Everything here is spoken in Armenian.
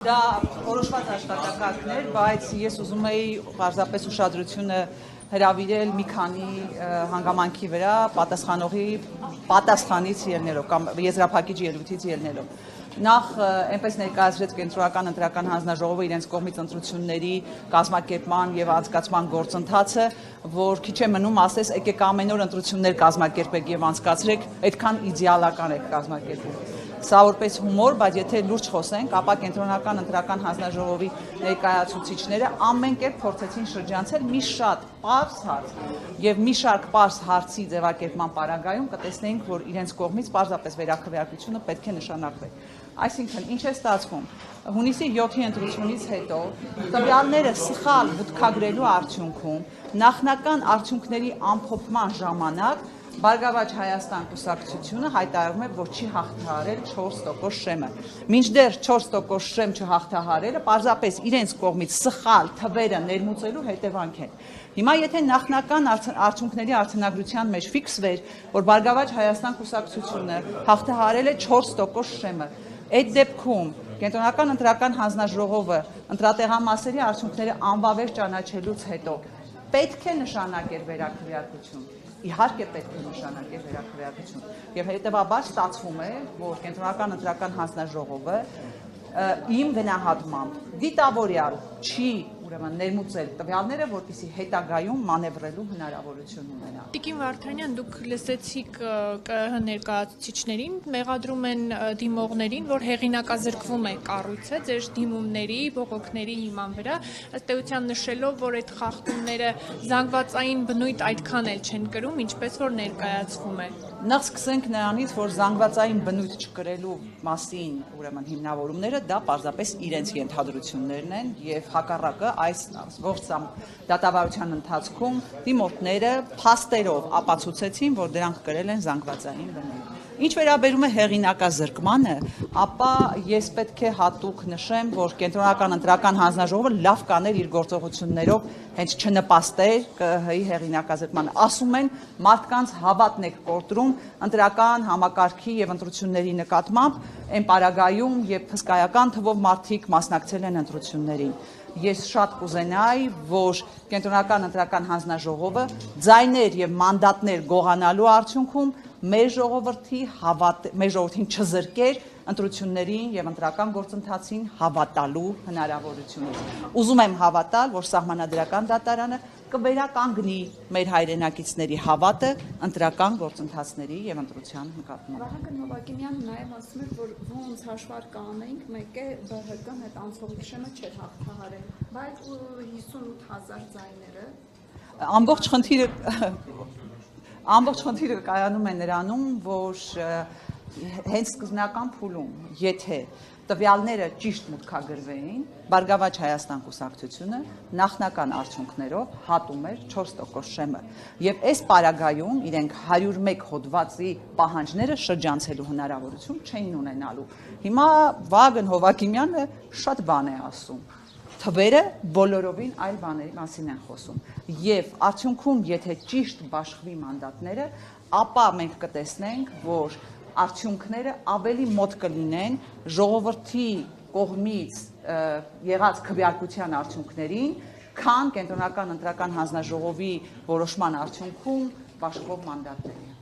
Դա որոշված աշխատակազմներ, բայց ես ուզում էի պարզապես ուշադրությունը հրավիրել մի քանի հանգամանքի վրա պատասխանողի պատասխանից ելնելով կամ եզրափակիչ ելույթից ելնելով։ Նախ այնպես ներկայացրեց կենտրոնական ընտրական հանձնաժողովը իրենց կողմից ընտրությունների կազմակերպման եւ անցկացման գործընթացը, որ քիչ է մնում ասես եկեք ամեն օր ընտրություններ կազմակերպեք եւ անցկացրեք, այդքան իդեալական է կազմակերպում։ Սա որպես հումոր, բայց եթե լուրջ խոսենք, ապա կենտրոնական ընտրական հանձնաժողովի ներկայացուցիչները ամեն կերպ փորձեցին շրջանցել մի շատ պարզ հարց եւ մի շարք պարզ հարցի ձևակերպման պարագայում կտեսնեինք, որ իրենց կողմից պարզապես վերաքվեարկությունը պետք է նշանակվի։ Այսինքն, ինչ է ստացվում։ Հունիսի 7-ի ընտրությունից հետո տվյալները սխալ մուտքագրելու արդյունքում նախնական արդյունքների ամփոփման ժամանակ Բարգավաճ Հայաստան կուսակցությունը հայտարարում է, որ չի հաղթահարել 4% շեմը։ Մինչդեռ 4% շեմ չհաղթահարելը պարզապես իրենց կողմից սխալ թվերը ներմուծելու հետևանք են։ Հիմա եթե նախնական արդյունքների արձանագրության մեջ ֆիքսվեր, որ Բարգավաճ Հայաստան կուսակցությունը հաղթահարել է 4% շեմը, այդ դեպքում կենտրոնական ընտրական հանձնաժողովը ընտրատեղամասերի արդյունքները անվավեր ճանաչելուց հետո պետք է նշանակեր վերաքվեարկություն։ Իհարկե պետք է նշանակել վերաքվեարկություն եւ հետեւաբար ստացվում է, որ կենտրոնական ընտրական հանձնաժողովը իմ գնահատմամբ դիտավորյալ չի ուրեմն ներմուծել տվյալները, որպեսզի հետագայում մանևրելու հնարավորություն ունենա։ Տիկին Վարդանյան, դուք լսեցիք ԿԸՀ ներկայացուցիչներին, մեղադրում են դիմողներին, որ հեղինակազրկվում է կառույցը ձեր դիմումների, բողոքների հիման վրա, ըստ էության նշելով, որ այդ խախտումները զանգվածային բնույթ այդքան էլ չեն կրում, ինչպես որ ներկայացվում է։ Նախ սկսենք նրանից, որ զանգվածային բնույթ չկրելու մասին ուրեմն հիմնավորումները դա պարզապես իրենց ենթադրություններն են եւ հակառակը այս ողջ դատավարության ընթացքում դիմորդները փաստերով ապացուցեցին, որ դրանք կրել են զանգվածային բնույթ։ Ինչ վերաբերում է հեղինակազրկմանը, ապա ես պետք է հատուկ նշեմ, որ կենտրոնական ընտրական հանձնաժողովը լավ կաներ իր գործողություններով հենց չնպաստեր ԿԸՀ-ի հեղինակազրկմանը։ Ասում են մարդկանց հավատն եք կորտրում ընտրական համակարգի եւ ընտրությունների նկատմամբ այն պարագայում, երբ հսկայական թվով մարդիկ մասնակցել են ընտրություններին։ Ես շատ կուզենայի, որ կենտրոնական ընտրական հանձնաժողովը ձայներ եւ մանդատներ գողանալու արդյունքում մեր ժողովրդին չզրկեր ընտրություններին եւ ընտրական գործընթացին հավատալու հնարավորությունից։ Ուզում եմ հավատալ, որ Սահմանադրական դատարանը կվերականգնի մեր հայրենակիցների հավատը ընտրական գործընթացների եւ ընտրության նկատմամբ։ Վահագն Հովակիմյանը նաեւ ասում էր, որ ոնց հաշվարկ կանենք, մեկ է ԲՀԿ-ն այդ անցողիկ շեմը չէր հաղթահարել, բայց 58,000 ձայները ամբողջ խնդիրը կայանում է նրանում, որ հենց սկզբնական փուլում, եթե տվյալները ճիշտ մուտքագրվեին, Բարգավաճ Հայաստան կուսակցությունը նախնական արդյունքներով հատում էր 4% շեմը։ Եվ այս պարագայում իրենք 101 հոդվածի պահանջները շրջանցելու հնարավորություն չէին ունենալու։ Հիմա Վահագն Հովակիմյանը շատ բան է ասում։ Թվերը բոլորովին այլ բաների մասին են խոսում։ Եվ արդյունքում, եթե ճիշտ բաշխվի մանդատները, ապա մենք կտեսնենք, որ արդյունքները ավելի մոտ կլինեն ժողովրդի կողմից եղած քվեարկության արդյունքներին, քան կենտրոնական ընտրական հանձնաժողովի որոշման արդյունքում բաշխվող մանդատների։